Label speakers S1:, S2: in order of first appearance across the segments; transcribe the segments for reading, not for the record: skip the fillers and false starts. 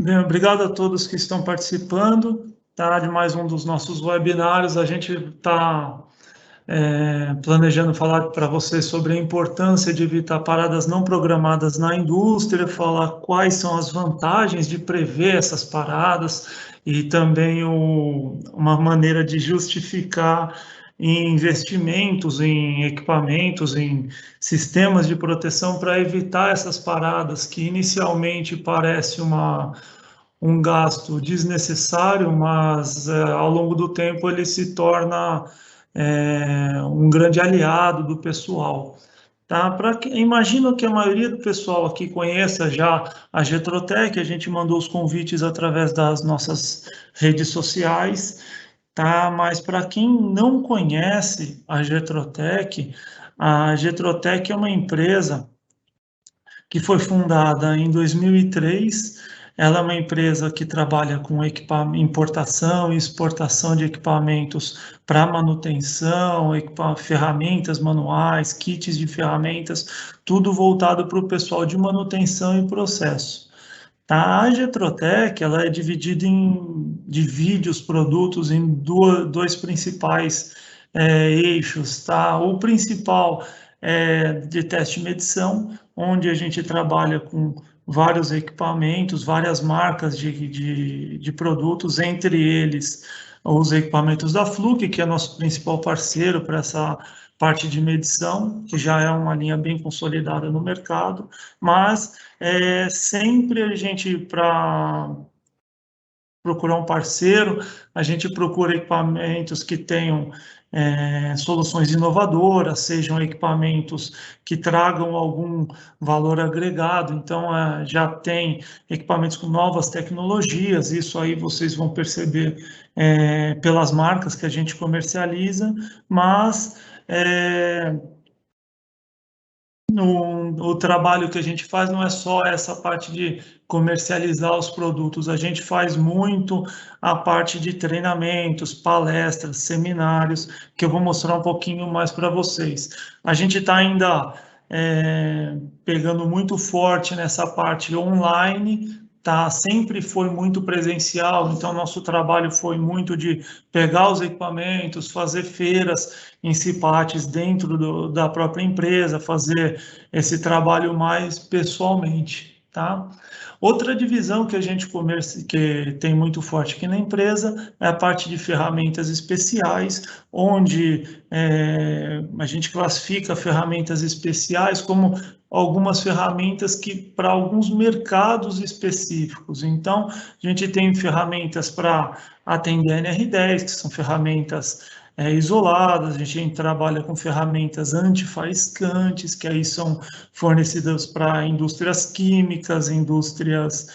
S1: Bem, obrigado a todos que estão participando, tá, de mais um dos nossos webinários. A gente está planejando falar para vocês sobre a importância de evitar paradas não programadas na indústria, falar quais são as vantagens de prever essas paradas e também uma maneira de justificar investimentos em equipamentos, em sistemas de proteção para evitar essas paradas que inicialmente parece um gasto desnecessário, mas ao longo do tempo ele se torna um grande aliado do pessoal. Tá? Imagino que a maioria do pessoal aqui conheça já a Getrotech, a gente mandou os convites através das nossas redes sociais, tá? Mas para quem não conhece a Getrotech é uma empresa que foi fundada em 2003. Ela é uma empresa que trabalha com importação e exportação de equipamentos para manutenção, ferramentas manuais, kits de ferramentas, tudo voltado para o pessoal de manutenção e processo. Tá? A Getrotech, ela é dividida divide os produtos em dois principais eixos. Tá? O principal é de teste e medição, onde a gente trabalha com vários equipamentos, várias marcas de produtos, entre eles os equipamentos da Fluke, que é nosso principal parceiro para essa parte de medição, que já é uma linha bem consolidada no mercado, mas sempre a gente, para procurar um parceiro, a gente procura equipamentos que tenham soluções inovadoras, sejam equipamentos que tragam algum valor agregado. Então, já tem equipamentos com novas tecnologias, isso aí vocês vão perceber pelas marcas que a gente comercializa, mas o trabalho que a gente faz não é só essa parte de comercializar os produtos, a gente faz muito a parte de treinamentos, palestras, seminários, que eu vou mostrar um pouquinho mais para vocês. A gente está ainda pegando muito forte nessa parte online, tá? Sempre foi muito presencial, então nosso trabalho foi muito de pegar os equipamentos, fazer feiras em CIPATES dentro da própria empresa, fazer esse trabalho mais pessoalmente, tá? Outra divisão que a gente que tem muito forte aqui na empresa é a parte de ferramentas especiais, onde a gente classifica ferramentas especiais como algumas ferramentas que para alguns mercados específicos. Então, a gente tem ferramentas para atender a NR10, que são ferramentas isoladas, a gente trabalha com ferramentas antifaiscantes, que aí são fornecidas para indústrias químicas, indústrias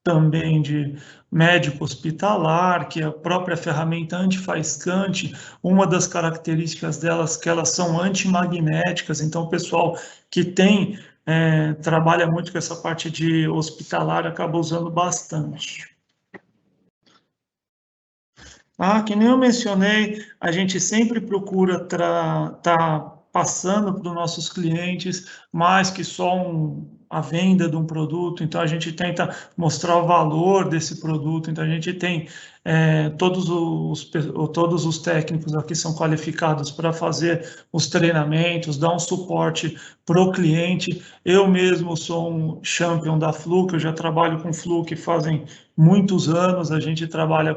S1: também de médico hospitalar, que a própria ferramenta antifaiscante, uma das características delas é que elas são antimagnéticas, então o pessoal que trabalha muito com essa parte de hospitalar acaba usando bastante. Que nem eu mencionei, a gente sempre procura estar passando para os nossos clientes mais que só a venda de um produto, então a gente tenta mostrar o valor desse produto, então a gente tem todos os técnicos aqui são qualificados para fazer os treinamentos, dar um suporte para o cliente. Eu mesmo sou um champion da Fluke, eu já trabalho com Fluke fazem muitos anos, a gente trabalha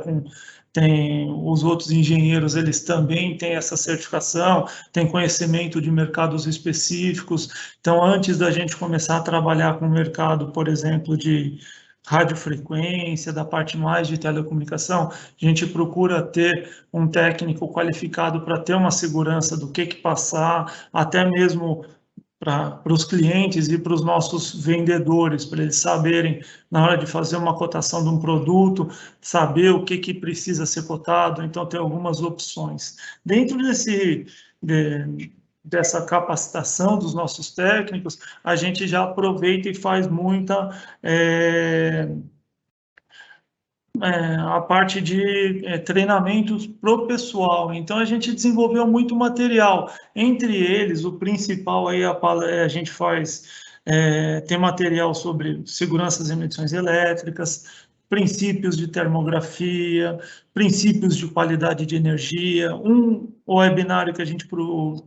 S1: tem os outros engenheiros, eles também têm essa certificação, têm conhecimento de mercados específicos. Então, antes da gente começar a trabalhar com o mercado, por exemplo, de radiofrequência, da parte mais de telecomunicação, a gente procura ter um técnico qualificado para ter uma segurança do que passar, até mesmo para os clientes e para os nossos vendedores, para eles saberem, na hora de fazer uma cotação de um produto, saber o que precisa ser cotado, então tem algumas opções. Dentro dessa capacitação dos nossos técnicos, a gente já aproveita e faz muita a parte de treinamentos para o pessoal. Então, a gente desenvolveu muito material. Entre eles, o principal aí a gente faz tem material sobre segurança das emissões elétricas, princípios de termografia, princípios de qualidade de energia. Um webinário que a gente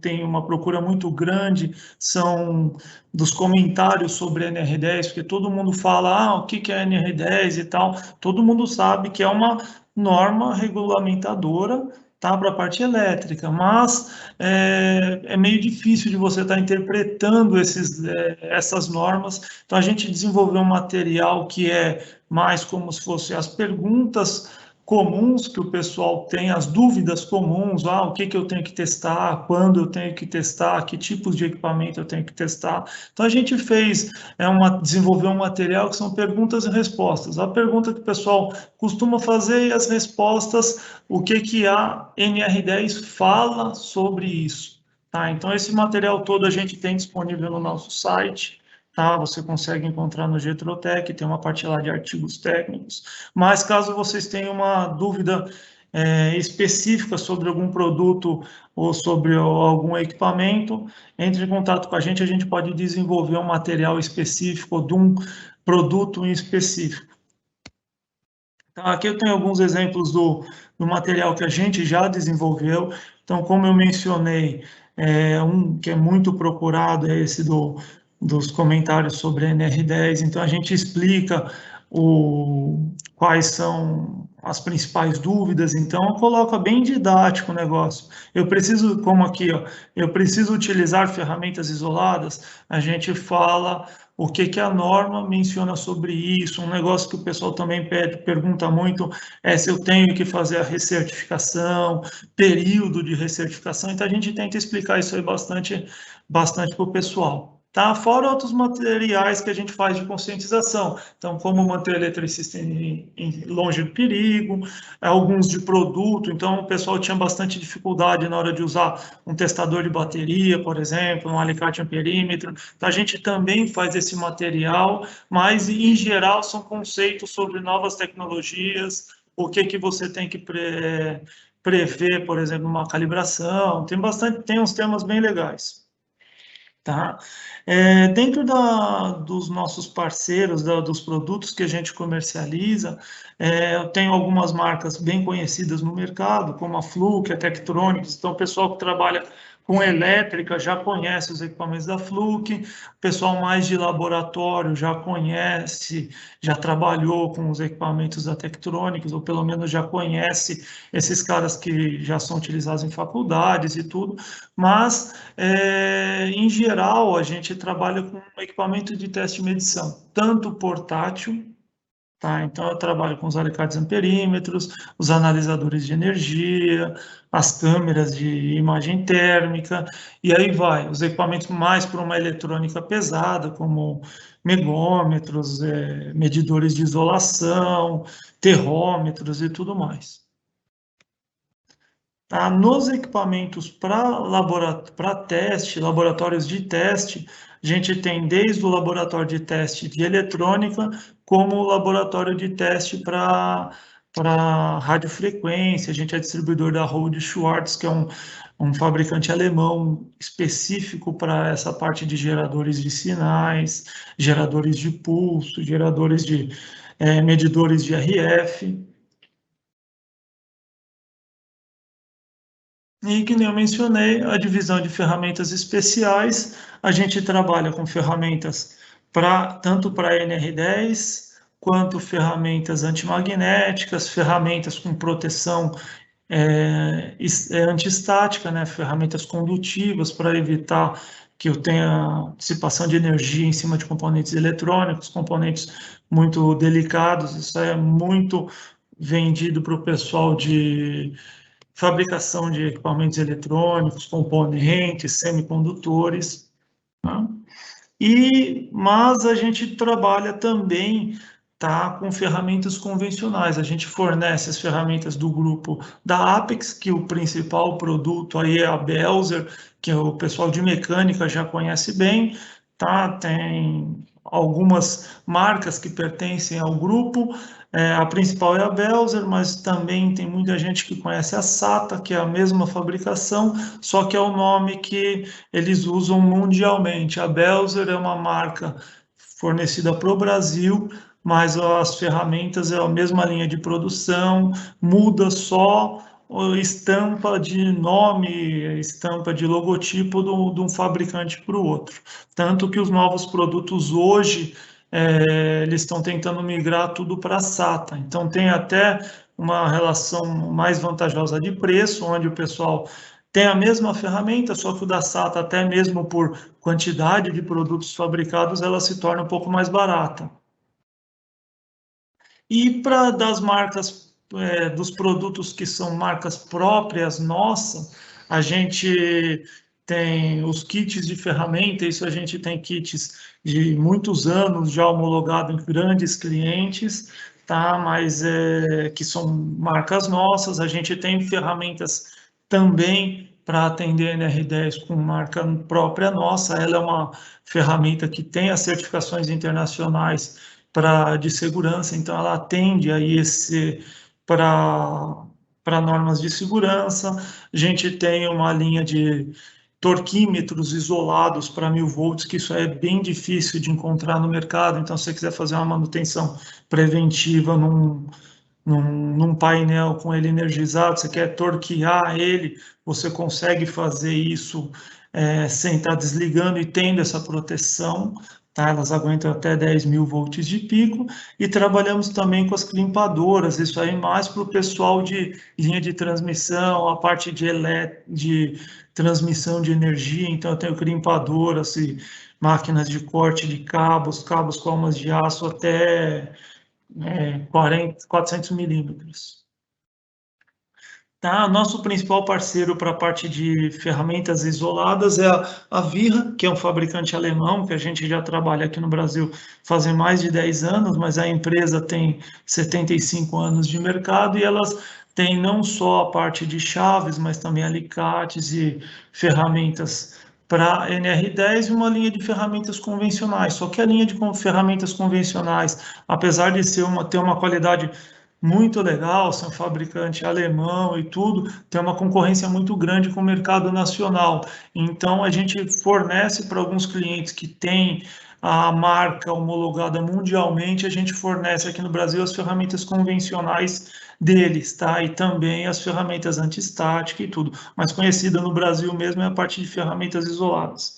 S1: tem uma procura muito grande são dos comentários sobre NR10, porque todo mundo fala, o que é NR10 e tal. Todo mundo sabe que é uma norma regulamentadora, tá, para a parte elétrica, mas é meio difícil de você estar interpretando essas normas. Então, a gente desenvolveu um material que é mais como se fossem as perguntas comuns que o pessoal tem, as dúvidas comuns, o que eu tenho que testar, quando eu tenho que testar, que tipos de equipamento eu tenho que testar. Então, a gente desenvolveu um material que são perguntas e respostas. A pergunta que o pessoal costuma fazer e as respostas, o que a NR10 fala sobre isso. Tá? Então, esse material todo a gente tem disponível no nosso site. Tá? Você consegue encontrar no Getrotech, tem uma parte lá de artigos técnicos. Mas caso vocês tenham uma dúvida específica sobre algum produto ou sobre algum equipamento, entre em contato com a gente pode desenvolver um material específico de um produto em específico. Tá? Aqui eu tenho alguns exemplos do material que a gente já desenvolveu. Então, como eu mencionei, um que é muito procurado é esse dos comentários sobre a NR10. Então, a gente explica quais são as principais dúvidas. Então, coloca bem didático o negócio. Eu preciso, como aqui, eu preciso utilizar ferramentas isoladas. A gente fala o que a norma menciona sobre isso. Um negócio que o pessoal também pergunta muito é se eu tenho que fazer a recertificação, período de recertificação. Então, a gente tenta explicar isso aí bastante para o pessoal. Tá? Fora outros materiais que a gente faz de conscientização. Então, como manter o eletricista longe do perigo, alguns de produto. Então, o pessoal tinha bastante dificuldade na hora de usar um testador de bateria, por exemplo, um alicate amperímetro. Então, a gente também faz esse material, mas, em geral, são conceitos sobre novas tecnologias, o que você tem que prever, por exemplo, uma calibração. Tem uns temas bem legais. Tá? Dentro dos nossos parceiros, dos produtos que a gente comercializa, eu tenho algumas marcas bem conhecidas no mercado, como a Fluke, a Tektronix. Então, o pessoal que trabalha com elétrica já conhece os equipamentos da Fluke, o pessoal mais de laboratório já conhece, já trabalhou com os equipamentos da Tektronix, ou pelo menos já conhece esses caras que já são utilizados em faculdades e tudo, mas, em geral, a gente trabalha com equipamento de teste e medição, tanto portátil, tá? Então, eu trabalho com os alicates amperímetros, os analisadores de energia, as câmeras de imagem térmica, e aí vai, os equipamentos mais para uma eletrônica pesada, como megômetros, medidores de isolação, terrômetros e tudo mais. Tá? Nos equipamentos para teste, laboratórios de teste, a gente tem desde o laboratório de teste de eletrônica, como o laboratório de teste para radiofrequência. A gente é distribuidor da Rohde & Schwarz, que é um fabricante alemão específico para essa parte de geradores de sinais, geradores de pulso, geradores de medidores de RF. E que nem eu mencionei, a divisão de ferramentas especiais, a gente trabalha com ferramentas tanto para NR10, quanto ferramentas antimagnéticas, ferramentas com proteção antiestática, né? Ferramentas condutivas para evitar que eu tenha dissipação de energia em cima de componentes eletrônicos, componentes muito delicados. Isso é muito vendido para o pessoal de fabricação de equipamentos eletrônicos, componentes, semicondutores. Tá? Mas a gente trabalha também, tá, com ferramentas convencionais. A gente fornece as ferramentas do grupo da Apex, que o principal produto aí é a Belzer, que o pessoal de mecânica já conhece bem. Tá? Tem algumas marcas que pertencem ao grupo, A principal é a Belzer, mas também tem muita gente que conhece a SATA, que é a mesma fabricação, só que é o nome que eles usam mundialmente. A Belzer é uma marca fornecida para o Brasil, mas as ferramentas é a mesma linha de produção, muda só a estampa de nome, estampa de logotipo de um fabricante para o outro. Tanto que os novos produtos hoje eles estão tentando migrar tudo para a SATA. Então, tem até uma relação mais vantajosa de preço, onde o pessoal tem a mesma ferramenta, só que o da SATA, até mesmo por quantidade de produtos fabricados, ela se torna um pouco mais barata. E para das marcas, dos produtos que são marcas próprias nossa, a gente tem os kits de ferramenta, isso a gente tem kits de muitos anos já homologado em grandes clientes, tá? Mas que são marcas nossas, a gente tem ferramentas também para atender a NR10 com marca própria nossa, ela é uma ferramenta que tem as certificações internacionais de segurança, então ela atende aí para normas de segurança. A gente tem uma linha de torquímetros isolados para 1000 volts, que isso é bem difícil de encontrar no mercado, então se você quiser fazer uma manutenção preventiva num painel com ele energizado, você quer torquear ele, você consegue fazer isso sem estar desligando e tendo essa proteção, tá? Elas aguentam até 10.000 volts de pico, e trabalhamos também com as climpadoras, isso aí mais para o pessoal de linha de transmissão, a parte de transmissão de energia, então eu tenho climpadoras e máquinas de corte de cabos, cabos com almas de aço até 400 milímetros. Tá? Nosso principal parceiro para a parte de ferramentas isoladas é a Virra, que é um fabricante alemão, que a gente já trabalha aqui no Brasil fazem mais de 10 anos, mas a empresa tem 75 anos de mercado e elas têm não só a parte de chaves, mas também alicates e ferramentas para NR10 e uma linha de ferramentas convencionais. Só que a linha de ferramentas convencionais, apesar de ter uma qualidade muito legal, ser um fabricante alemão e tudo, tem uma concorrência muito grande com o mercado nacional. Então, a gente fornece para alguns clientes que têm a marca homologada mundialmente, a gente fornece aqui no Brasil as ferramentas convencionais deles, tá? E também as ferramentas antistática e tudo. Mais conhecida no Brasil mesmo é a parte de ferramentas isoladas.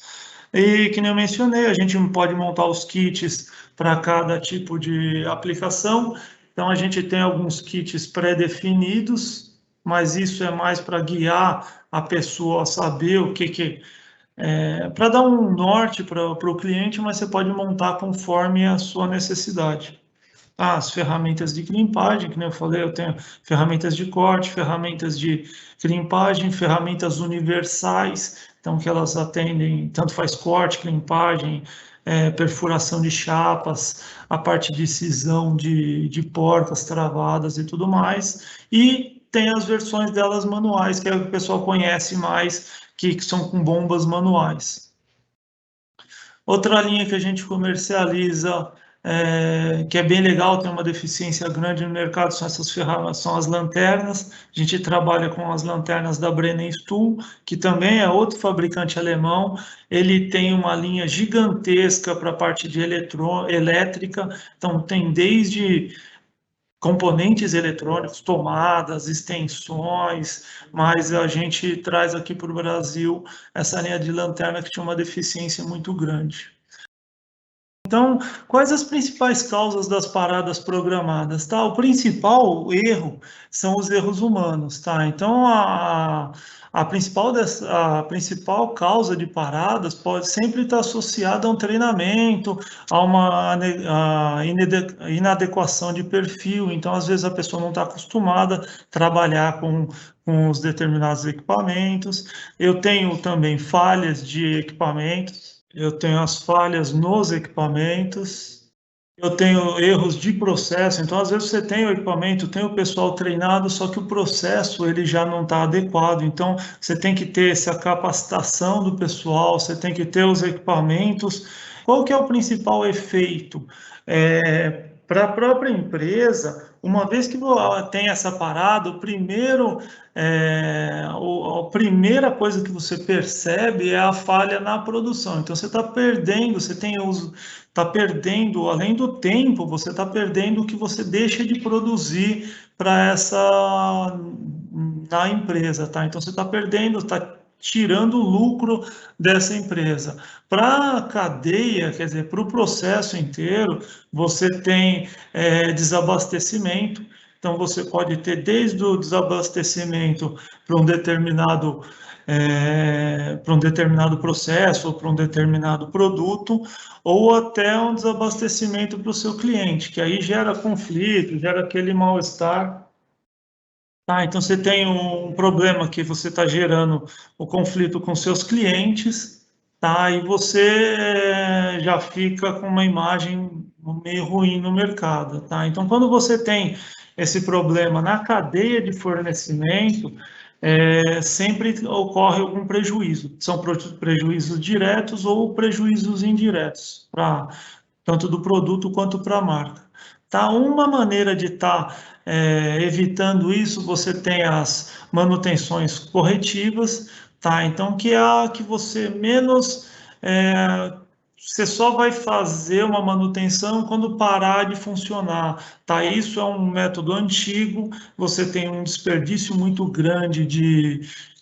S1: E que nem eu mencionei, a gente pode montar os kits para cada tipo de aplicação. Então, a gente tem alguns kits pré-definidos, mas isso é mais para guiar a pessoa a saber o que para dar um norte para o cliente, mas você pode montar conforme a sua necessidade. As ferramentas de crimpagem, que nem eu falei, eu tenho ferramentas de corte, ferramentas de crimpagem, ferramentas universais, então que elas atendem, tanto faz corte, crimpagem, perfuração de chapas, a parte de cisão de porcas travadas e tudo mais, e tem as versões delas manuais, que é o que o pessoal conhece mais, que são com bombas manuais. Outra linha que a gente comercializa, que é bem legal, tem uma deficiência grande no mercado, são essas ferramentas, são as lanternas. A gente trabalha com as lanternas da Brennenstuhl, que também é outro fabricante alemão. Ele tem uma linha gigantesca para a parte de elétrica, então tem desde componentes eletrônicos, tomadas, extensões, mas a gente traz aqui para o Brasil essa linha de lanterna que tinha uma deficiência muito grande. Então, quais as principais causas das paradas programadas? Tá? O principal erro são os erros humanos. Tá? Então, a principal causa de paradas pode sempre estar associada a um treinamento, a uma inadequação de perfil. Então, às vezes, a pessoa não está acostumada a trabalhar com os determinados equipamentos. Eu tenho também falhas de equipamentos. Eu tenho as falhas nos equipamentos, eu tenho erros de processo, então às vezes você tem o equipamento, tem o pessoal treinado, só que o processo ele já não está adequado, então você tem que ter essa capacitação do pessoal, você tem que ter os equipamentos. Qual que é o principal efeito? Para a própria empresa, uma vez que tem essa parada, a primeira coisa que você percebe é a falha na produção. Então você está perdendo, está perdendo, além do tempo, você está perdendo o que você deixa de produzir para essa na empresa, tá? Então você está perdendo, está tirando o lucro dessa empresa. Para a cadeia, quer dizer, para o processo inteiro, você tem desabastecimento. Então, você pode ter desde o desabastecimento para um determinado processo ou para um determinado produto, ou até um desabastecimento para o seu cliente, que aí gera conflito, gera aquele mal-estar. Tá, então você tem um problema que você está gerando o conflito com seus clientes, tá? E você já fica com uma imagem meio ruim no mercado, tá? Então, quando você tem esse problema na cadeia de fornecimento, sempre ocorre algum prejuízo. São prejuízos diretos ou prejuízos indiretos, tanto do produto quanto para a marca. Tá? Uma maneira de estar evitando isso, você tem as manutenções corretivas, tá? Então, que é a que você menos. Você só vai fazer uma manutenção quando parar de funcionar, tá? Isso é um método antigo, você tem um desperdício muito grande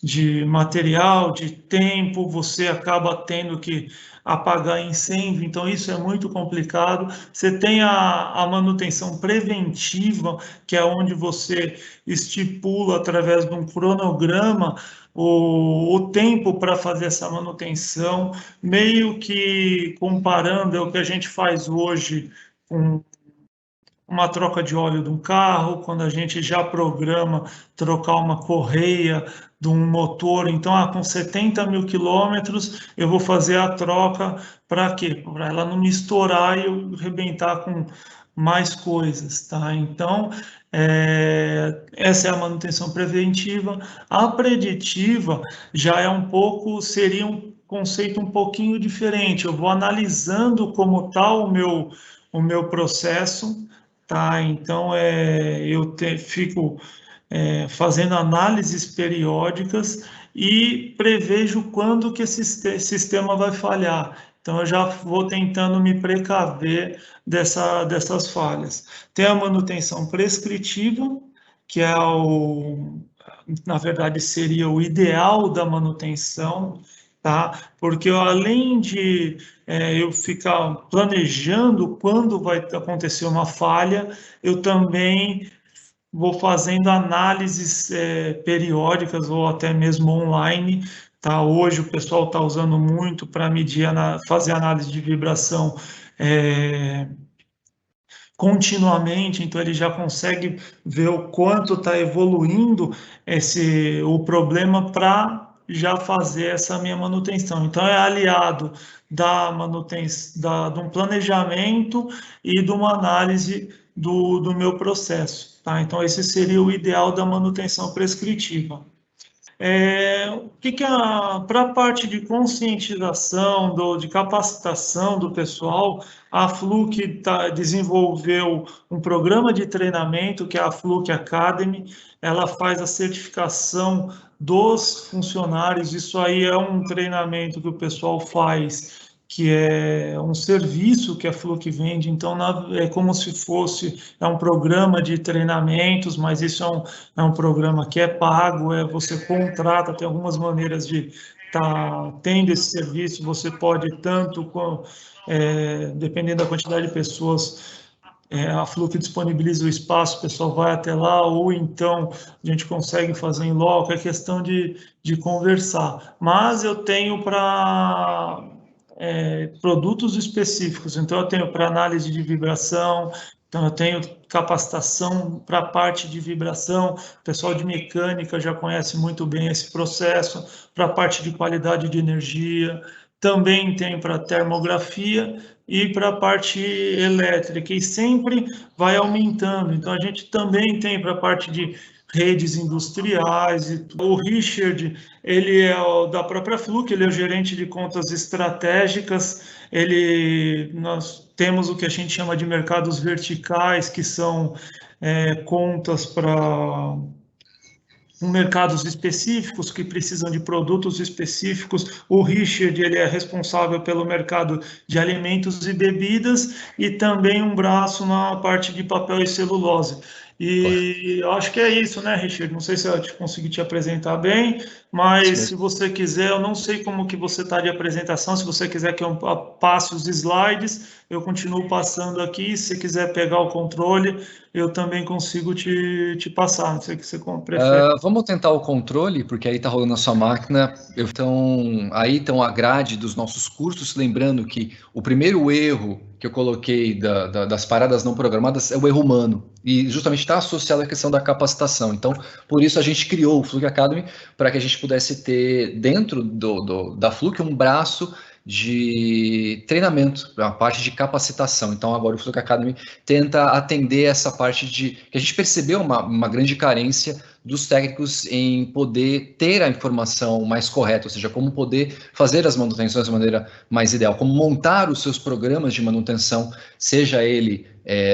S1: de material, de tempo, você acaba tendo que apagar incêndio, então isso é muito complicado. Você tem a manutenção preventiva, que é onde você estipula através de um cronograma o tempo para fazer essa manutenção, meio que comparando é o que a gente faz hoje com uma troca de óleo de um carro, quando a gente já programa trocar uma correia de um motor, então com 70 mil quilômetros eu vou fazer a troca para quê? Para ela não me estourar e eu arrebentar com mais coisas, tá? Então, essa é a manutenção preventiva. A preditiva já seria um conceito um pouquinho diferente. Eu vou analisando como está o meu processo, tá? Então, fico fazendo análises periódicas e prevejo quando que esse sistema vai falhar. Então, eu já vou tentando me precaver dessas falhas. Tem a manutenção prescritiva, que na verdade, seria o ideal da manutenção, tá? Porque além de eu ficar planejando quando vai acontecer uma falha, eu também vou fazendo análises periódicas ou até mesmo online. Tá? Hoje o pessoal está usando muito para fazer análise de vibração continuamente, então ele já consegue ver o quanto está evoluindo o problema para já fazer essa minha manutenção. Então é aliado da manutenção, de um planejamento e de uma análise do meu processo. Tá? Então esse seria o ideal da manutenção prescritiva. O que para a parte de conscientização, de capacitação do pessoal, a Fluke desenvolveu um programa de treinamento, que é a Fluke Academy. Ela faz a certificação dos funcionários. Isso aí é um treinamento que o pessoal faz, que é um serviço que a Fluke vende. Então, é como se fosse um programa de treinamentos, mas isso é um programa que é pago, você contrata, tem algumas maneiras de estar tendo esse serviço, você pode dependendo da quantidade de pessoas, a Fluke disponibiliza o espaço, o pessoal vai até lá, ou então a gente consegue fazer em loco, é questão de conversar. Mas eu tenho para produtos específicos, então eu tenho para análise de vibração, então eu tenho capacitação para a parte de vibração, o pessoal de mecânica já conhece muito bem esse processo, para a parte de qualidade de energia, também tem para termografia e para a parte elétrica, e sempre vai aumentando. Então, a gente também tem para a parte de redes industriais. O Richard, ele é da própria Fluke, ele é o gerente de contas estratégicas. Nós temos o que a gente chama de mercados verticais, que são contas para mercados específicos que precisam de produtos específicos. O Richard, ele é responsável pelo mercado de alimentos e bebidas e também um braço na parte de papel e celulose. E eu acho que é isso, né, Richard? Não sei se eu consegui te apresentar bem, mas se você quiser, eu não sei como que você está de apresentação, se você quiser que eu passe os slides, eu continuo passando aqui. Se você quiser pegar o controle, eu também consigo te passar. Não sei o que você prefere.
S2: Vamos tentar o controle, porque aí está rolando a sua máquina. Aí estão a grade dos nossos cursos. Lembrando que o primeiro erro que eu coloquei das paradas não programadas é o erro humano. E justamente está associado à questão da capacitação. Então, por isso a gente criou o Fluke Academy, para que a gente pudesse ter dentro da Fluke um braço de treinamento, a parte de capacitação. Então, agora o Fluke Academy tenta atender essa parte que a gente percebeu uma grande carência dos técnicos em poder ter a informação mais correta, ou seja, como poder fazer as manutenções de maneira mais ideal, como montar os seus programas de manutenção, seja ele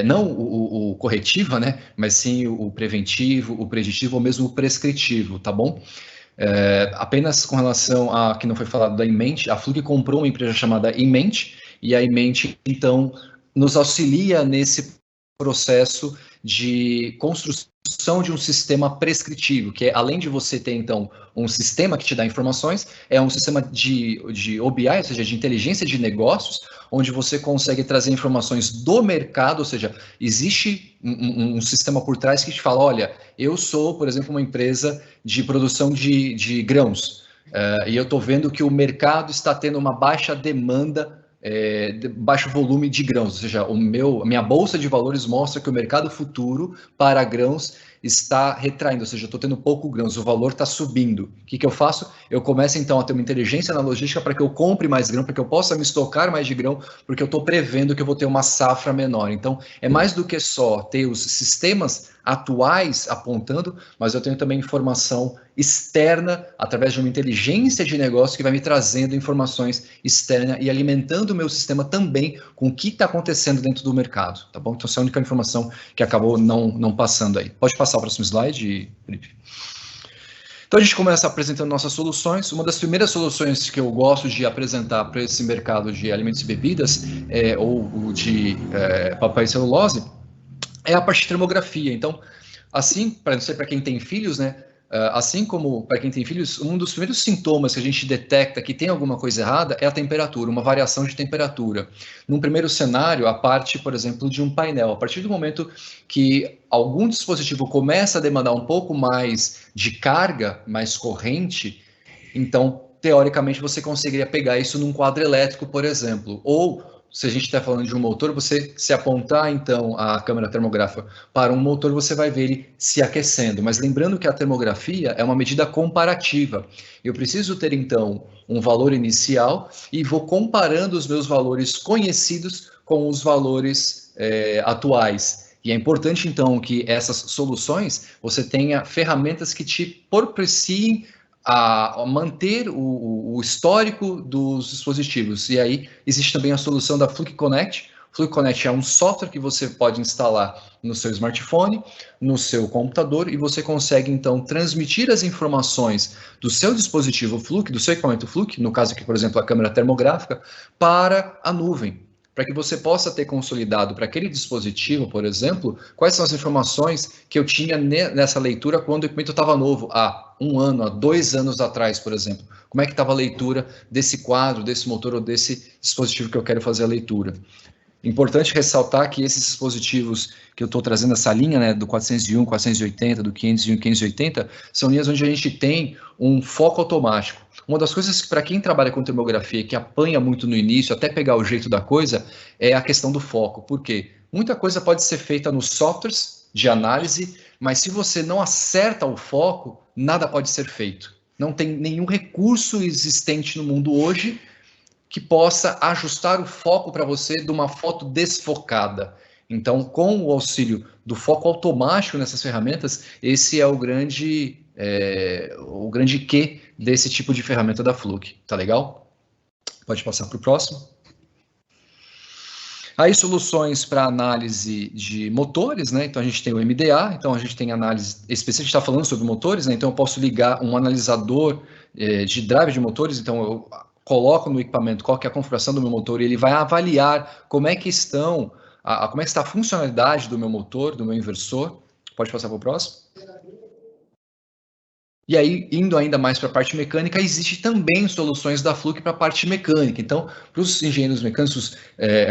S2: não o corretivo, né, mas sim o preventivo, o preditivo ou mesmo o prescritivo, tá bom? Apenas com relação a que não foi falado da Imente, a Fluke comprou uma empresa chamada Imente, e a Imente, então, nos auxilia nesse processo de construção de um sistema prescritivo, que é, além de você ter, então, um sistema que te dá informações, é um sistema de OBI, ou seja, de inteligência de negócios, onde você consegue trazer informações do mercado, ou seja, existe um sistema por trás que te fala, olha, eu sou, por exemplo, uma empresa de produção de grãos, e eu estou vendo que o mercado está tendo uma baixa demanda, baixo volume de grãos, ou seja, a minha bolsa de valores mostra que o mercado futuro para grãos está retraindo, ou seja, eu estou tendo pouco grãos, o valor está subindo. O que eu faço? Eu começo então a ter uma inteligência na logística para que eu compre mais grão, para que eu possa me estocar mais de grão, porque eu estou prevendo que eu vou ter uma safra menor. Então, é mais do que só ter os sistemas atuais apontando, mas eu tenho também informação externa através de uma inteligência de negócio que vai me trazendo informações externas e alimentando o meu sistema também com o que está acontecendo dentro do mercado, tá bom? Então, essa é a única informação que acabou não passando aí. Pode passar o próximo slide, Felipe. Então, a gente começa apresentando nossas soluções. Uma das primeiras soluções que eu gosto de apresentar para esse mercado de alimentos e bebidas, ou de papel e celulose, é a parte de termografia. Então, assim, para não sei para quem tem filhos, né? Assim como para quem tem filhos, um dos primeiros sintomas que a gente detecta que tem alguma coisa errada é a temperatura, uma variação de temperatura. Num primeiro cenário, a parte, por exemplo, de um painel. A partir do momento que algum dispositivo começa a demandar um pouco mais de carga, mais corrente, então, teoricamente, você conseguiria pegar isso num quadro elétrico, por exemplo, ou se a gente está falando de um motor, você se apontar, então, a câmera termográfica para um motor, você vai ver ele se aquecendo. Mas lembrando que a termografia é uma medida comparativa. Eu preciso ter, então, um valor inicial e vou comparando os meus valores conhecidos com os valores atuais. E é importante, então, que essas soluções, você tenha ferramentas que te propiciem a manter o histórico dos dispositivos. E aí existe também a solução da Fluke Connect. Fluke Connect é um software que você pode instalar no seu smartphone, no seu computador, e você consegue, então, transmitir as informações do seu dispositivo Fluke, do seu equipamento Fluke, no caso aqui, por exemplo, a câmera termográfica, para a nuvem, para que você possa ter consolidado para aquele dispositivo, por exemplo, quais são as informações que eu tinha nessa leitura quando o equipamento estava novo, há 1 ano, há 2 anos atrás, por exemplo. Como é que estava a leitura desse quadro, desse motor ou desse dispositivo que eu quero fazer a leitura. Importante ressaltar que esses dispositivos que eu estou trazendo essa linha, né, do 401, 480, do 501, 580, são linhas onde a gente tem um foco automático. Uma das coisas que, para quem trabalha com termografia, que apanha muito no início, até pegar o jeito da coisa, é a questão do foco. Por quê? Muita coisa pode ser feita nos softwares de análise, mas se você não acerta o foco, nada pode ser feito. Não tem nenhum recurso existente no mundo hoje que possa ajustar o foco para você de uma foto desfocada. Então, com o auxílio do foco automático nessas ferramentas, esse é o grande quê desse tipo de ferramenta da Fluke. Tá legal? Pode passar para o próximo. Aí, soluções para análise de motores, né? Então, a gente tem o MDA, então a gente tem análise específica, a gente está falando sobre motores, né? Então, eu posso ligar um analisador de drive de motores, então eu coloco no equipamento qual que é a configuração do meu motor e ele vai avaliar como é que estão, como é que está a funcionalidade do meu motor, do meu inversor. Pode passar para o próximo. E aí, indo ainda mais para a parte mecânica, existe também soluções da Fluke para a parte mecânica. Então, para os engenheiros mecânicos,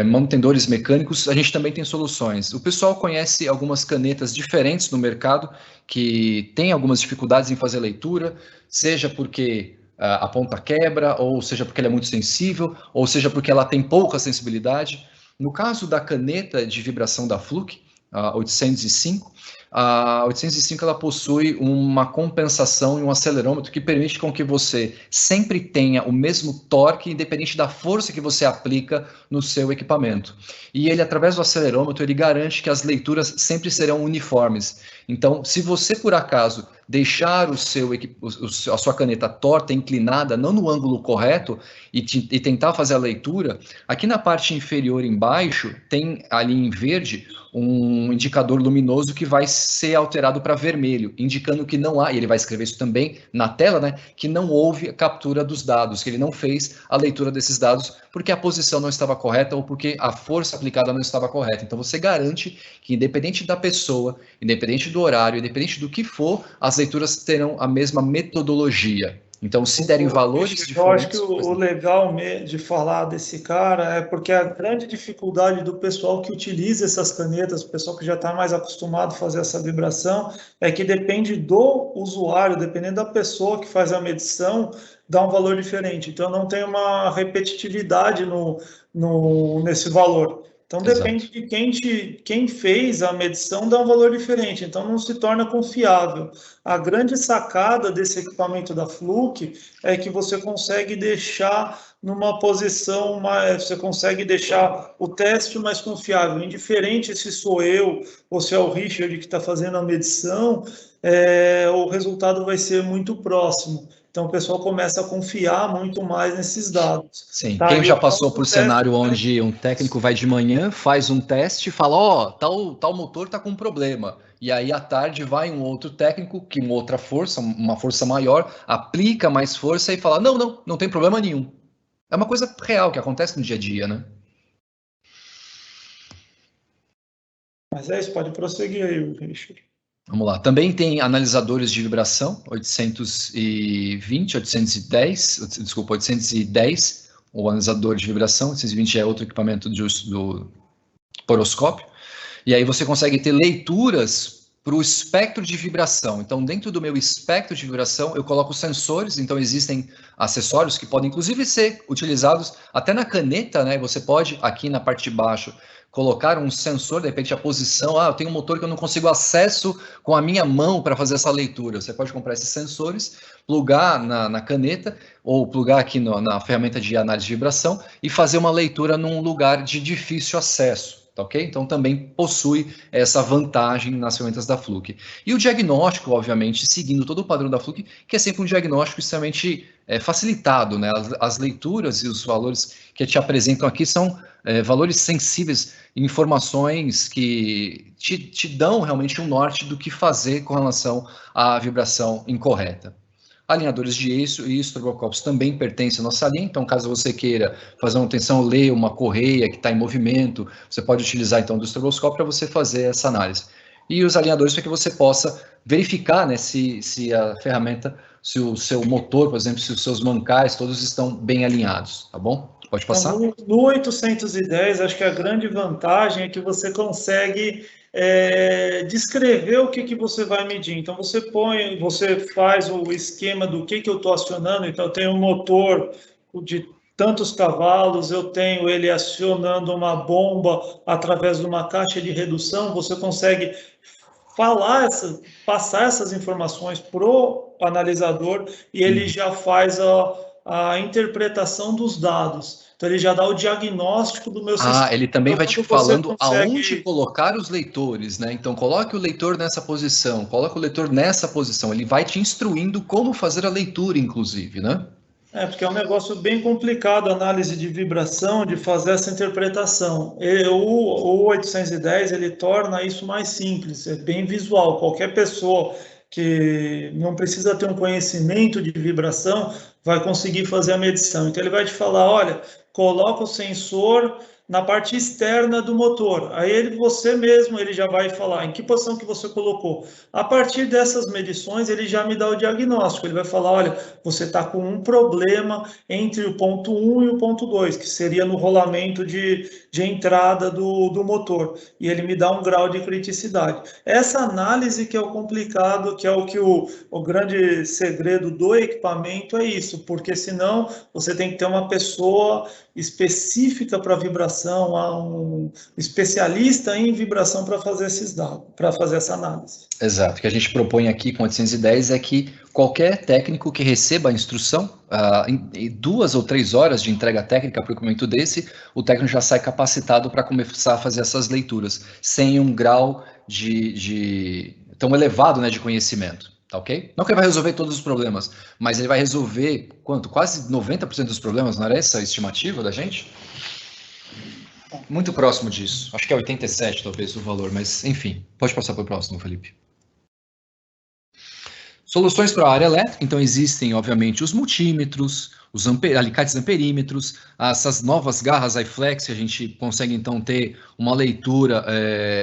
S2: manutendores mecânicos, a gente também tem soluções. O pessoal conhece algumas canetas diferentes no mercado que tem algumas dificuldades em fazer leitura, seja porque a ponta quebra, ou seja porque ela é muito sensível, ou seja porque ela tem pouca sensibilidade. No caso da caneta de vibração da Fluke, a 805, a 805 ela possui uma compensação e um acelerômetro que permite com que você sempre tenha o mesmo torque, independente da força que você aplica no seu equipamento. E ele, através do acelerômetro, ele garante que as leituras sempre serão uniformes. Então, se você, por acaso, deixar a sua caneta torta, inclinada, não no ângulo correto, e tentar fazer a leitura, aqui na parte inferior embaixo, tem ali em verde um indicador luminoso que vai ser alterado para vermelho, indicando que não há, e ele vai escrever isso também na tela, né, que não houve captura dos dados, que ele não fez a leitura desses dados porque a posição não estava correta ou porque a força aplicada não estava correta. Então você garante que, independente da pessoa, independente do horário, independente do que for, as leituras terão a mesma metodologia. Então, se derem valores diferentes...
S1: Eu acho que o legal de falar desse cara é porque a grande dificuldade do pessoal que utiliza essas canetas, o pessoal que já está mais acostumado a fazer essa vibração, é que depende do usuário, dependendo da pessoa que faz a medição, dá um valor diferente. Então, não tem uma repetitividade nesse valor. Então, depende de quem fez a medição, dá um valor diferente. Então, não se torna confiável. A grande sacada desse equipamento da Fluke é que você consegue deixar numa posição você consegue deixar o teste mais confiável. Indiferente se sou eu ou se é o Richard que está fazendo a medição, o resultado vai ser muito próximo. Então, o pessoal começa a confiar muito mais nesses dados.
S2: Sim, tá, quem já passou por cenário onde um técnico vai de manhã, faz um teste e fala, ó, tal motor está com um problema. E aí, à tarde, vai um outro técnico, que com outra força, uma força maior, aplica mais força e fala, não tem problema nenhum. É uma coisa real que acontece no dia a dia, né?
S1: Mas é isso, pode prosseguir aí, Richard.
S2: Vamos lá. Também tem analisadores de vibração, 820, 810, desculpa, 810, o analisador de vibração, 820 é outro equipamento do poroscópio. E aí você consegue ter leituras para o espectro de vibração. Então, dentro do meu espectro de vibração, eu coloco sensores, então existem acessórios que podem, inclusive, ser utilizados até na caneta, né? Você pode, aqui na parte de baixo, colocar um sensor, de repente a posição, eu tenho um motor que eu não consigo acesso com a minha mão para fazer essa leitura. Você pode comprar esses sensores, plugar na caneta ou plugar aqui na ferramenta de análise de vibração e fazer uma leitura num lugar de difícil acesso. Tá, ok? Então também possui essa vantagem nas ferramentas da Fluke. E o diagnóstico, obviamente, seguindo todo o padrão da Fluke, que é sempre um diagnóstico extremamente facilitado, né? As leituras e os valores que te apresentam aqui são valores sensíveis, informações que te dão realmente um norte do que fazer com relação à vibração incorreta. Alinhadores de eixo e estroboscópios também pertencem à nossa linha, então caso você queira fazer uma tensão, ler uma correia que está em movimento, você pode utilizar então do estroboscópio para você fazer essa análise. E os alinhadores para que você possa verificar, né, se a ferramenta, se o seu motor, por exemplo, se os seus mancais todos estão bem alinhados, tá bom? Pode passar?
S1: Então, no 810, acho que a grande vantagem é que você consegue descrever o que você vai medir. Então, você faz o esquema do que eu estou acionando. Então, eu tenho um motor de tantos cavalos, eu tenho ele acionando uma bomba através de uma caixa de redução, você consegue passar essas informações para o analisador e ele já faz a interpretação dos dados. Então, ele já dá o diagnóstico do meu sistema.
S2: Ele também
S1: então,
S2: vai te falando aonde colocar os leitores, né? Então, coloque o leitor nessa posição, coloque o leitor nessa posição. Ele vai te instruindo como fazer a leitura, inclusive, né?
S1: Porque é um negócio bem complicado, a análise de vibração, de fazer essa interpretação. O 810, ele torna isso mais simples, é bem visual. Qualquer pessoa que não precisa ter um conhecimento de vibração vai conseguir fazer a medição. Então, ele vai te falar, olha, coloca o sensor na parte externa do motor. Aí você mesmo, ele já vai falar em que posição que você colocou. A partir dessas medições, ele já me dá o diagnóstico. Ele vai falar, olha, você está com um problema entre o ponto 1 e o ponto 2, que seria no rolamento de entrada do motor. E ele me dá um grau de criticidade. Essa análise que é o complicado, que é o grande segredo do equipamento, é isso, porque senão você tem que ter uma pessoa específica para vibração, um especialista em vibração para fazer esses dados, para fazer essa análise.
S2: Exato. O que a gente propõe aqui com 810 é que qualquer técnico que receba a instrução, em 2 ou 3 horas de entrega técnica para o equipamento desse, o técnico já sai capacitado para começar a fazer essas leituras, sem um grau tão elevado, né, de conhecimento. Tá ok? Não que ele vai resolver todos os problemas, mas ele vai resolver, quanto? Quase 90% dos problemas, não era essa a estimativa da gente? Muito próximo disso. Acho que é 87, talvez, o valor, mas enfim. Pode passar para o próximo, Felipe. Soluções para a área elétrica, então existem, obviamente, os multímetros, os alicates amperímetros, essas novas garras iFlex, a gente consegue, então, ter uma leitura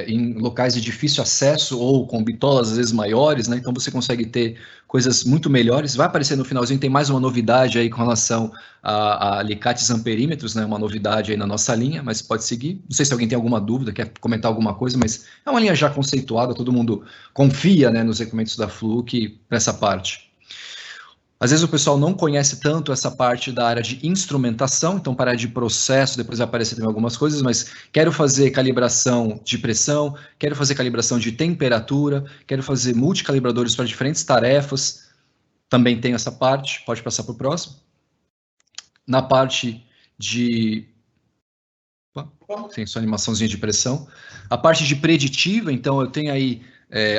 S2: em locais de difícil acesso ou com bitolas, às vezes, maiores, né? Então, você consegue ter coisas muito melhores. Vai aparecer no finalzinho, tem mais uma novidade aí com relação a alicates amperímetros, né? Uma novidade aí na nossa linha, mas pode seguir. Não sei se alguém tem alguma dúvida, quer comentar alguma coisa, mas é uma linha já conceituada, todo mundo confia, né, nos equipamentos da Fluke para essa parte. Às vezes o pessoal não conhece tanto essa parte da área de instrumentação, então para a área de processo, depois vai aparecer também algumas coisas, mas quero fazer calibração de pressão, quero fazer calibração de temperatura, quero fazer multicalibradores para diferentes tarefas, também tem essa parte, pode passar para o próximo. Na parte de... Tem só animaçãozinha de pressão. A parte de preditiva, então eu tenho aí,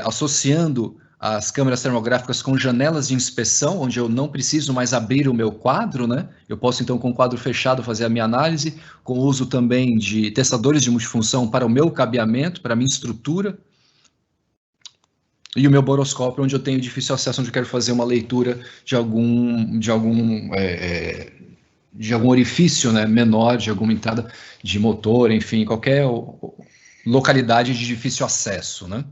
S2: associando as câmeras termográficas com janelas de inspeção, onde eu não preciso mais abrir o meu quadro, né? Eu posso, então, com o quadro fechado, fazer a minha análise, com o uso também de testadores de multifunção para o meu cabeamento, para a minha estrutura, e o meu boroscópio, onde eu tenho difícil acesso, onde eu quero fazer uma leitura de algum orifício, né, menor, de alguma entrada de motor, enfim, qualquer localidade de difícil acesso, né?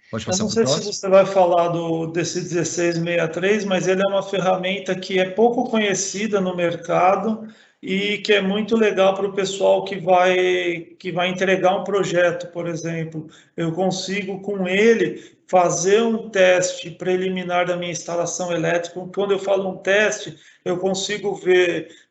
S2: Pode passar. Eu
S1: não sei se você vai falar desse 1663, mas ele é uma ferramenta que é pouco conhecida no mercado e que é muito legal para o pessoal que vai entregar um projeto, por exemplo. Eu consigo, com ele, fazer um teste preliminar da minha instalação elétrica. Quando eu falo um teste, eu consigo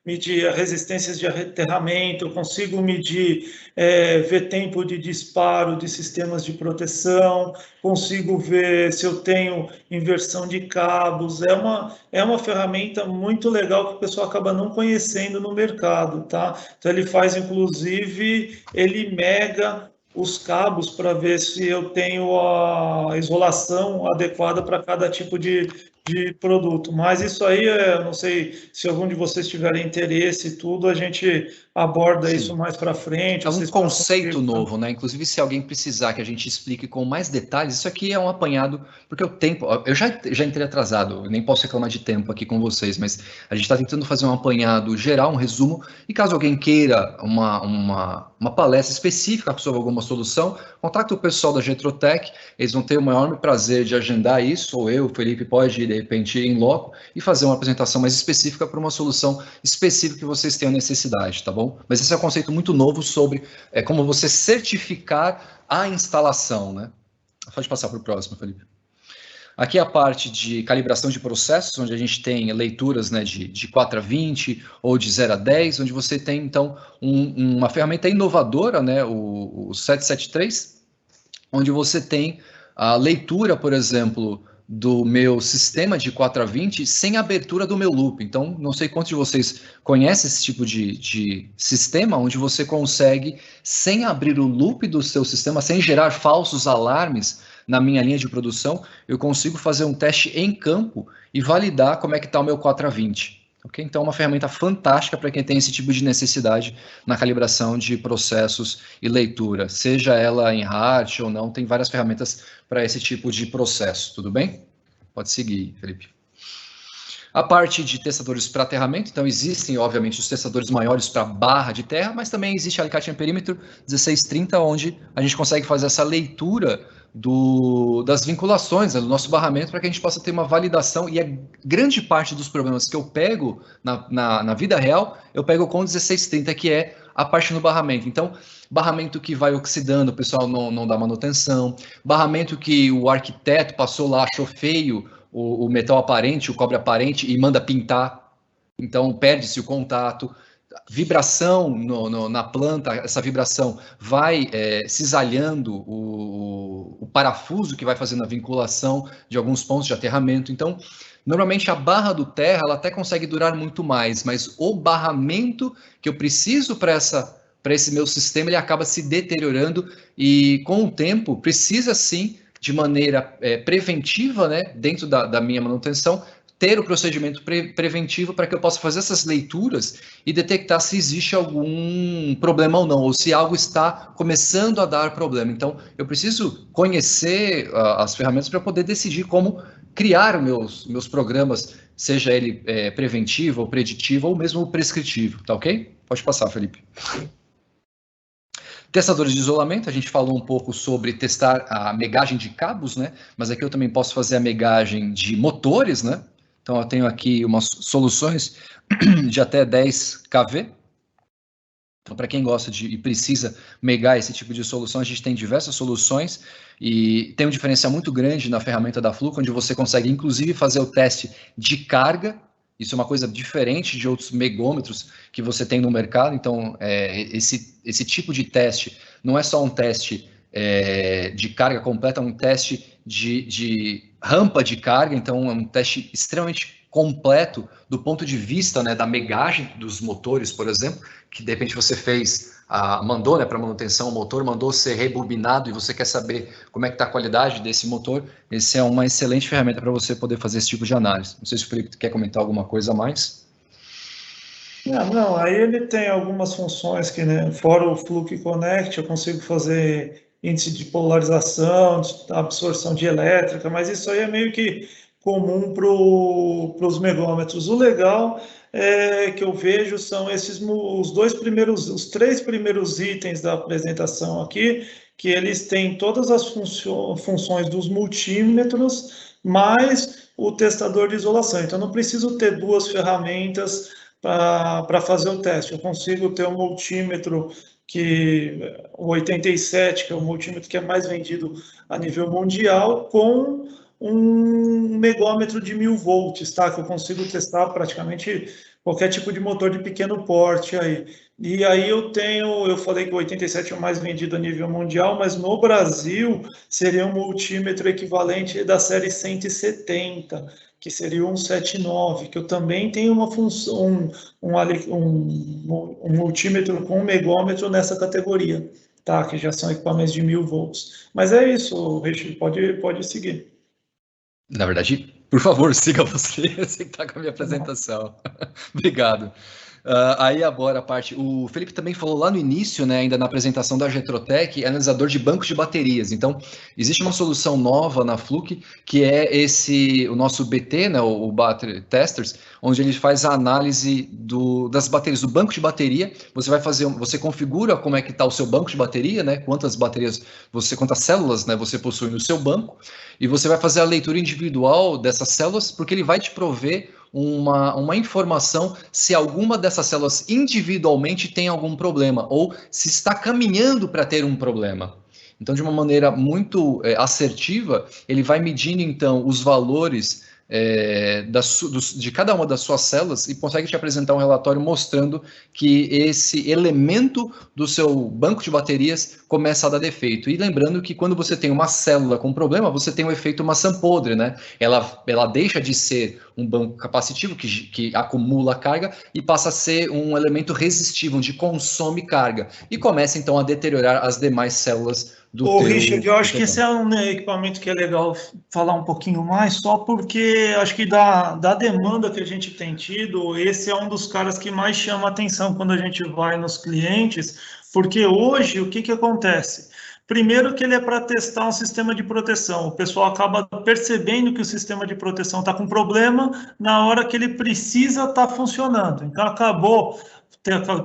S1: medir resistências de aterramento, eu consigo ver tempo de disparo de sistemas de proteção, consigo ver se eu tenho inversão de cabos. É uma ferramenta muito legal que o pessoal acaba não conhecendo no mercado, tá? Então ele faz, inclusive, ele mega os cabos para ver se eu tenho a isolação adequada para cada tipo de produto. Mas isso aí, não sei se algum de vocês tiverem interesse e tudo, a gente aborda Sim. isso mais para frente.
S2: É um conceito novo, né? Inclusive, se alguém precisar que a gente explique com mais detalhes, isso aqui é um apanhado, porque o tempo... Eu já entrei atrasado, eu nem posso reclamar de tempo aqui com vocês, mas a gente está tentando fazer um apanhado geral, um resumo, e caso alguém queira uma palestra específica sobre alguma solução, contacte o pessoal da Getrotech, eles vão ter o maior prazer de agendar isso, ou eu, o Felipe, pode, de repente, ir em loco e fazer uma apresentação mais específica para uma solução específica que vocês tenham necessidade, tá bom? Mas esse é um conceito muito novo sobre como você certificar a instalação, né? Pode passar para o próximo, Felipe. Aqui é a parte de calibração de processos, onde a gente tem leituras, né, de 4 a 20 ou de 0 a 10, onde você tem, então, uma ferramenta inovadora, né, o 773, onde você tem a leitura, por exemplo, do meu sistema de 4 a 20 sem abertura do meu loop. Então, não sei quantos de vocês conhecem esse tipo de sistema, onde você consegue, sem abrir o loop do seu sistema, sem gerar falsos alarmes na minha linha de produção, eu consigo fazer um teste em campo e validar como é que está o meu 4 a 20. Okay? Então, é uma ferramenta fantástica para quem tem esse tipo de necessidade na calibração de processos e leitura, seja ela em hard ou não, tem várias ferramentas para esse tipo de processo, tudo bem? Pode seguir, Felipe. A parte de testadores para aterramento, então existem, obviamente, os testadores maiores para barra de terra, mas também existe alicate em perímetro 1630, onde a gente consegue fazer essa leitura das vinculações, né, do nosso barramento, para que a gente possa ter uma validação, e a grande parte dos problemas que eu pego na vida real, eu pego com 1630, que é a parte no barramento. Então, barramento que vai oxidando, o pessoal não dá manutenção, barramento que o arquiteto passou lá, achou feio o metal aparente, o cobre aparente, e manda pintar, então perde-se o contato. Vibração na planta, essa vibração vai cisalhando o parafuso que vai fazendo a vinculação de alguns pontos de aterramento. Então, normalmente a barra do terra ela até consegue durar muito mais, mas o barramento que eu preciso para esse meu sistema, ele acaba se deteriorando e com o tempo precisa sim, de maneira preventiva, né, dentro da minha manutenção, ter o procedimento preventivo para que eu possa fazer essas leituras e detectar se existe algum problema ou não, ou se algo está começando a dar problema. Então, eu preciso conhecer as ferramentas para poder decidir como criar meus programas, seja ele preventivo, ou preditivo, ou mesmo prescritivo, tá ok? Pode passar, Felipe. Testadores de isolamento, a gente falou um pouco sobre testar a megagem de cabos, né? Mas aqui eu também posso fazer a megagem de motores, né? Então, eu tenho aqui umas soluções de até 10 kV. Então, para quem gosta e precisa megar esse tipo de solução, a gente tem diversas soluções e tem um diferencial muito grande na ferramenta da Fluke, onde você consegue, inclusive, fazer o teste de carga. Isso é uma coisa diferente de outros megômetros que você tem no mercado. Então, esse tipo de teste não é só um teste de carga completa, é um teste de rampa de carga. Então, é um teste extremamente completo do ponto de vista, né, da megagem dos motores, por exemplo, que de repente você mandou, né, para manutenção o motor, mandou ser rebobinado e você quer saber como é que está a qualidade desse motor. Esse é uma excelente ferramenta para você poder fazer esse tipo de análise. Não sei se o Felipe quer comentar alguma coisa a mais.
S1: Não, aí ele tem algumas funções que, né, fora o Fluke Connect, eu consigo fazer índice de polarização, de absorção de elétrica, mas isso aí é meio que comum para os megômetros. O legal que eu vejo são os 3 primeiros itens da apresentação aqui, que eles têm todas as funções dos multímetros, mais o testador de isolação. Então, não preciso ter 2 ferramentas para fazer o teste. Eu consigo ter um multímetro o 87, que é o multímetro que é mais vendido a nível mundial, com um megômetro de 1000 volts, tá? Que eu consigo testar praticamente qualquer tipo de motor de pequeno porte aí. E aí eu falei que o 87 é o mais vendido a nível mundial, mas no Brasil seria um multímetro equivalente da série 170, que seria um 179, que eu também tenho uma função, um multímetro com um megômetro nessa categoria, tá? Que já são equipamentos de 1000 volts. Mas é isso, Richard, pode seguir.
S2: Na verdade, por favor, siga você que está com a minha apresentação. Obrigado. Aí agora a parte, o Felipe também falou lá no início, né, ainda na apresentação da Getrotech, analisador de bancos de baterias. Então, existe uma solução nova na Fluke, que é o nosso BT, né, o Battery Testers, onde ele faz a análise das baterias, do banco de bateria. Você configura como é que está o seu banco de bateria, né, quantas células, né, você possui no seu banco, e você vai fazer a leitura individual dessas células, porque ele vai te prover uma informação se alguma dessas células individualmente tem algum problema ou se está caminhando para ter um problema. Então, de uma maneira muito assertiva, ele vai medindo, então, os valores de cada uma das suas células e consegue te apresentar um relatório mostrando que esse elemento do seu banco de baterias começa a dar defeito. E lembrando que quando você tem uma célula com problema, você tem o efeito maçã podre, né? Ela deixa de ser um banco capacitivo que acumula carga e passa a ser um elemento resistivo, onde consome carga. E começa então a deteriorar as demais células do teu...
S1: Richard, eu acho que esse é um equipamento que é legal falar um pouquinho mais, só porque acho que da demanda que a gente tem tido, esse é um dos caras que mais chama atenção quando a gente vai nos clientes, porque hoje o que acontece? Primeiro que ele é para testar um sistema de proteção, o pessoal acaba percebendo que o sistema de proteção está com problema na hora que ele precisa estar funcionando, então acabou,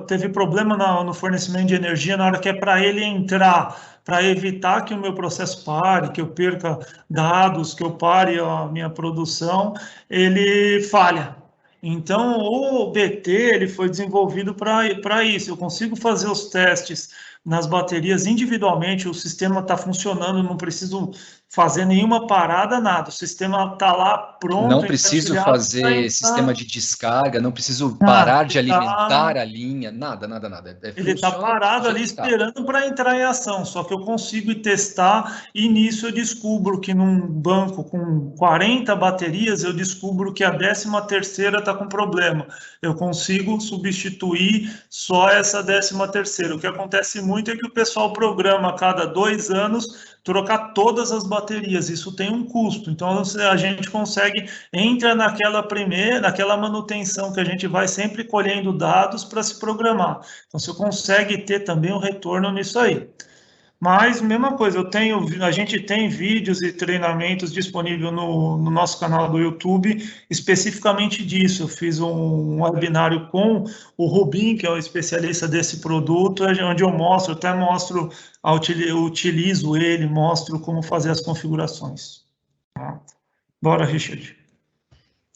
S1: teve problema no fornecimento de energia na hora que é para ele entrar, para evitar que o meu processo pare, que eu perca dados, que eu pare a minha produção, ele falha. Então, o BT ele foi desenvolvido para isso. Eu consigo fazer os testes nas baterias individualmente, o sistema está funcionando, não preciso fazer nenhuma parada, nada. O sistema está lá pronto.
S2: Não preciso fazer sistema de descarga, não preciso parar de alimentar a linha, nada.
S1: Ele está parado ali esperando para entrar em ação, só que eu consigo testar e nisso eu descubro que num banco com 40 baterias, eu descubro que a 13ª está com problema. Eu consigo substituir só essa 13ª. O que acontece muito é que o pessoal programa a cada 2 anos trocar todas as baterias, isso tem um custo, então a gente consegue, entra naquela manutenção que a gente vai sempre colhendo dados para se programar, então você consegue ter também um retorno nisso aí. Mas, mesma coisa, a gente tem vídeos e treinamentos disponíveis no nosso canal do YouTube, especificamente disso. Eu fiz um webinário com o Rubim, que é o especialista desse produto, onde eu utilizo ele, mostro como fazer as configurações. Tá? Bora, Richard.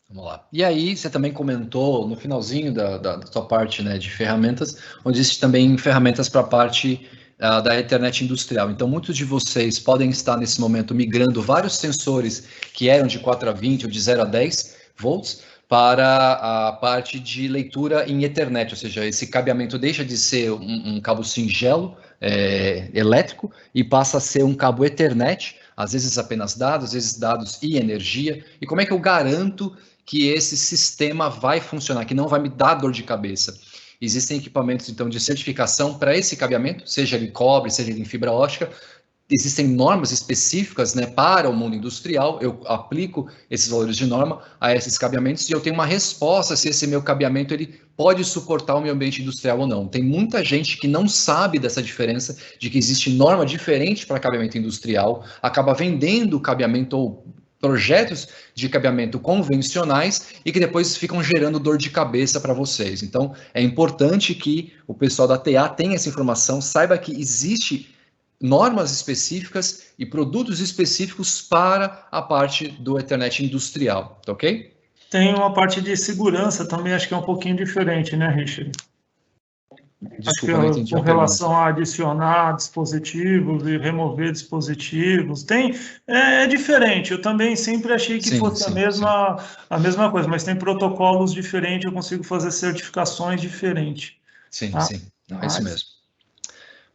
S2: Vamos lá. E aí, você também comentou no finalzinho da sua parte, né, de ferramentas, onde existe também ferramentas para a parte da internet industrial. Então, muitos de vocês podem estar nesse momento migrando vários sensores que eram de 4 a 20 ou de 0 a 10 volts para a parte de leitura em Ethernet, ou seja, esse cabeamento deixa de ser um cabo singelo elétrico e passa a ser um cabo Ethernet, às vezes apenas dados, às vezes dados e energia. E como é que eu garanto que esse sistema vai funcionar, que não vai me dar dor de cabeça? Existem equipamentos, então, de certificação para esse cabeamento, seja ele em cobre, seja ele em fibra ótica. Existem normas específicas, né, para o mundo industrial. Eu aplico esses valores de norma a esses cabeamentos e eu tenho uma resposta se esse meu cabeamento ele pode suportar o meu ambiente industrial ou não. Tem muita gente que não sabe dessa diferença, de que existe norma diferente para cabeamento industrial, acaba vendendo o cabeamento ou projetos de cabeamento convencionais e que depois ficam gerando dor de cabeça para vocês. Então, é importante que o pessoal da TA tenha essa informação, saiba que existe normas específicas e produtos específicos para a parte do Ethernet industrial, tá ok?
S1: Tem uma parte de segurança também, acho que é um pouquinho diferente, né, Richard?
S2: Desculpa, não entendi.
S1: Com relação a adicionar dispositivos e remover dispositivos, é diferente. Eu também sempre achei que fosse a mesma coisa, mas tem protocolos diferentes, eu consigo fazer certificações diferentes.
S2: Sim, tá? Sim, é isso mesmo.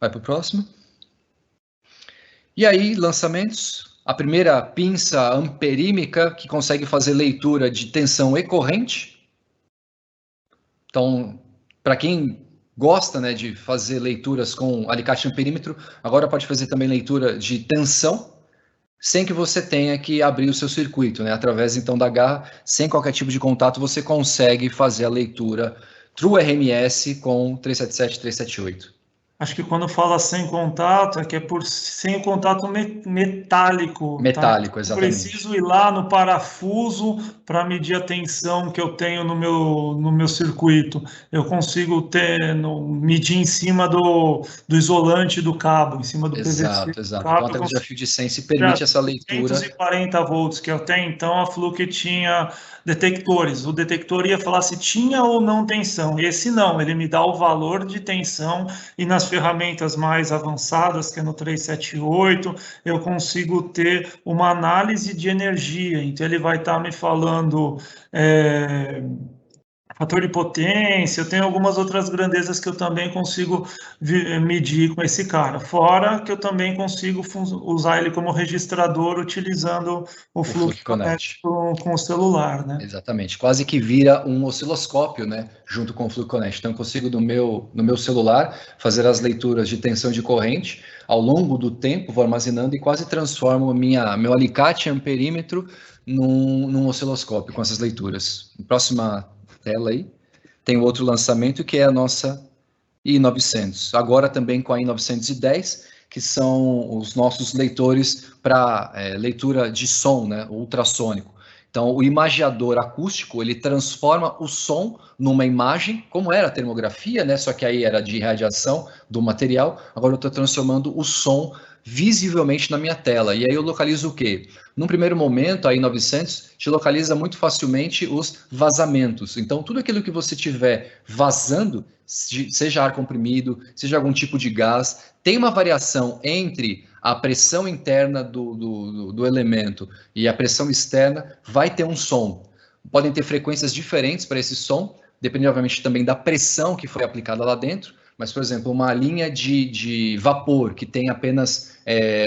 S2: Vai para o próximo. E aí, lançamentos. A primeira pinça amperímica que consegue fazer leitura de tensão e corrente. Então, para quem gosta, né, de fazer leituras com alicate amperímetro, agora pode fazer também leitura de tensão, sem que você tenha que abrir o seu circuito, né? Através, então, da garra, sem qualquer tipo de contato, você consegue fazer a leitura True RMS com 377 e 378.
S1: Acho que quando fala sem contato, é que é sem contato metálico.
S2: Metálico,
S1: tá?
S2: Exatamente.
S1: Preciso ir lá no parafuso para medir a tensão que eu tenho no meu circuito. Eu consigo medir em cima do isolante do cabo, em cima do PVC.
S2: Exato. Então, a tela de fio de sense permite essa leitura.
S1: 240 volts que eu tenho, então a Fluke tinha detectores. O detector ia falar se tinha ou não tensão. Esse não, ele me dá o valor de tensão e nas nas ferramentas mais avançadas, que é no 378, eu consigo ter uma análise de energia. Então, ele vai estar me falando fator de potência, eu tenho algumas outras grandezas que eu também consigo medir com esse cara. Fora que eu também consigo usar ele como registrador utilizando o Fluke Connect com o celular, né?
S2: Exatamente, quase que vira um osciloscópio, né, junto com o Fluke Connect. Então eu consigo no meu celular fazer as leituras de tensão de corrente, ao longo do tempo vou armazenando e quase transformo meu alicate amperímetro num osciloscópio com essas leituras. Próxima tela aí, tem o outro lançamento que é a nossa i900, agora também com a i910, que são os nossos leitores para leitura de som, né, ultrassônico. Então, o imagiador acústico, ele transforma o som numa imagem, como era a termografia, né, só que aí era de radiação do material, agora eu estou transformando o som visivelmente na minha tela. E aí eu localizo o quê? Num primeiro momento, a i900 te localiza muito facilmente os vazamentos. Então, tudo aquilo que você tiver vazando, seja ar comprimido, seja algum tipo de gás, tem uma variação entre a pressão interna do elemento e a pressão externa, vai ter um som. Podem ter frequências diferentes para esse som, dependendo, obviamente, também da pressão que foi aplicada lá dentro. Mas, por exemplo, uma linha de vapor que tem apenas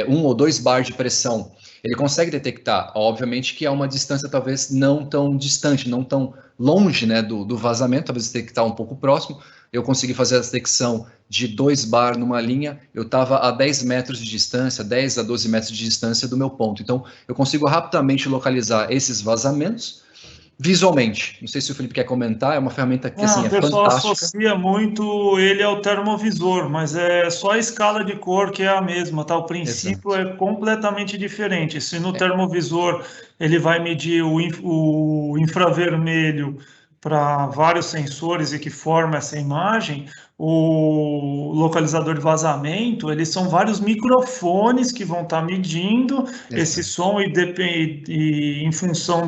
S2: 1 ou 2 bar de pressão, ele consegue detectar, obviamente que é uma distância talvez não tão distante, não tão longe, né, do vazamento, talvez detectar um pouco próximo. Eu consegui fazer a detecção de 2 bar numa linha, eu estava a 10 metros de distância, 10 a 12 metros de distância do meu ponto. Então, eu consigo rapidamente localizar esses vazamentos visualmente. Não sei se o Felipe quer comentar, é uma ferramenta que assim, é fantástica. O pessoal
S1: associa muito ele ao termovisor, mas é só a escala de cor que é a mesma, tá? O princípio é completamente diferente. Se no termovisor ele vai medir o infravermelho para vários sensores e que forma essa imagem, o localizador de vazamento, eles são vários microfones que vão estar medindo esse som e em função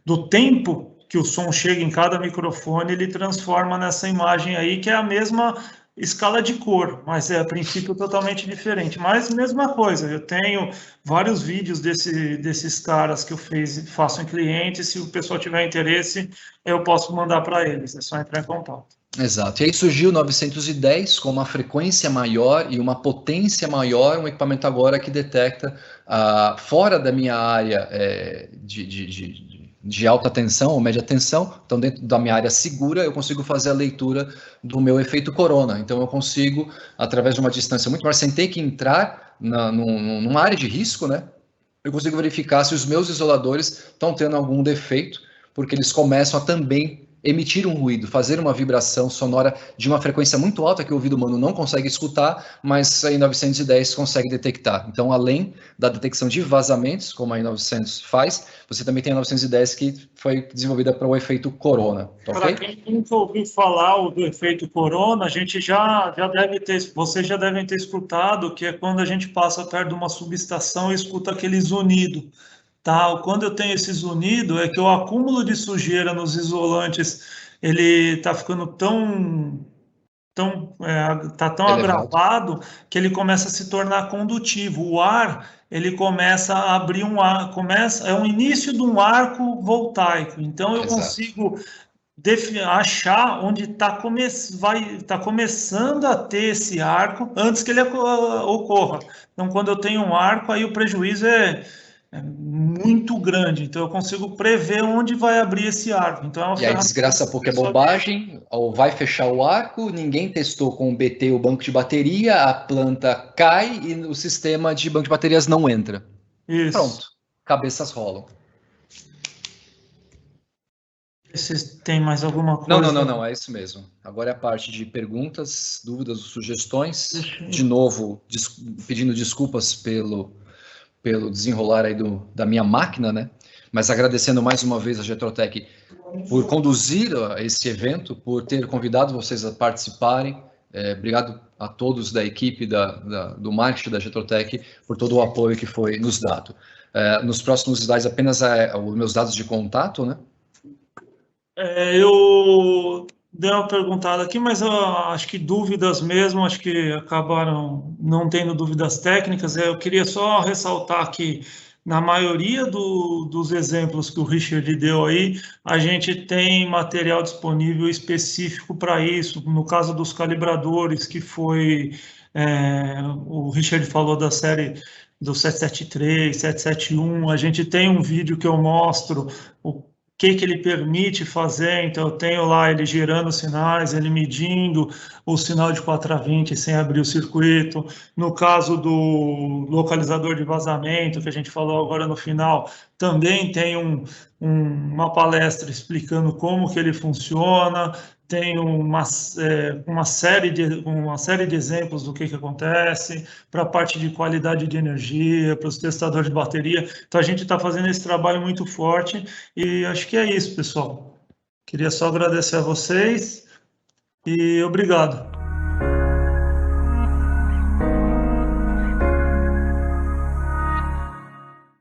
S1: do tempo que o som chega em cada microfone, ele transforma nessa imagem aí, que é a mesma escala de cor, mas é a princípio totalmente diferente. Mas mesma coisa, eu tenho vários vídeos desses caras que eu faço em clientes, se o pessoal tiver interesse, eu posso mandar para eles, é só entrar em contato.
S2: Exato, e aí surgiu o 910 com uma frequência maior e uma potência maior, um equipamento agora que detecta fora da minha área de alta tensão ou média tensão, então dentro da minha área segura eu consigo fazer a leitura do meu efeito corona, então eu consigo, através de uma distância muito maior, sem ter que entrar numa área de risco, né? Eu consigo verificar se os meus isoladores estão tendo algum defeito, porque eles começam a também emitir um ruído, fazer uma vibração sonora de uma frequência muito alta que o ouvido humano não consegue escutar, mas a i910 consegue detectar. Então, além da detecção de vazamentos, como a i900 faz, você também tem a 910 que foi desenvolvida para o efeito corona. Tá
S1: para quem nunca ouviu falar do efeito corona, a gente vocês já devem ter escutado, que é quando a gente passa perto de uma subestação e escuta aquele zunido. Tá, quando eu tenho esse zunido, é que o acúmulo de sujeira nos isolantes, ele está ficando tão agravado que ele começa a se tornar condutivo. O ar, ele começa a abrir é o início de um arco voltaico. Então eu consigo achar onde está começando a ter esse arco antes que ele ocorra. Então, quando eu tenho um arco, aí o prejuízo é muito grande, então eu consigo prever onde vai abrir esse arco. Então,
S2: e aí desgraça porque é bobagem, ou vai fechar o arco, ninguém testou com o BT o banco de bateria, a planta cai e o sistema de banco de baterias não entra.
S1: Isso.
S2: Pronto, cabeças rolam.
S1: Vocês têm mais alguma coisa?
S2: Não, é isso mesmo. Agora é a parte de perguntas, dúvidas, sugestões. De novo, pedindo desculpas pelo desenrolar aí da minha máquina, né? Mas agradecendo mais uma vez a Getrotech por conduzir esse evento, por ter convidado vocês a participarem. Obrigado a todos da equipe do marketing da Getrotech por todo o apoio que foi nos dado. Nos próximos slides, apenas os meus dados de contato, né?
S1: dei uma perguntada aqui, mas eu acho que dúvidas mesmo, acho que acabaram não tendo dúvidas técnicas. Eu queria só ressaltar que na maioria dos exemplos que o Richard deu aí, a gente tem material disponível específico para isso. No caso dos calibradores, que foi, o Richard falou da série do 773, 771, a gente tem um vídeo que eu mostro o que ele permite fazer. Então, eu tenho lá ele gerando sinais, ele medindo o sinal de 4 a 20 sem abrir o circuito. No caso do localizador de vazamento, que a gente falou agora no final, também tem uma palestra explicando como que ele funciona, tem uma série de exemplos do que acontece, para a parte de qualidade de energia, para os testadores de bateria. Então, a gente está fazendo esse trabalho muito forte e acho que é isso, pessoal. Queria só agradecer a vocês e obrigado.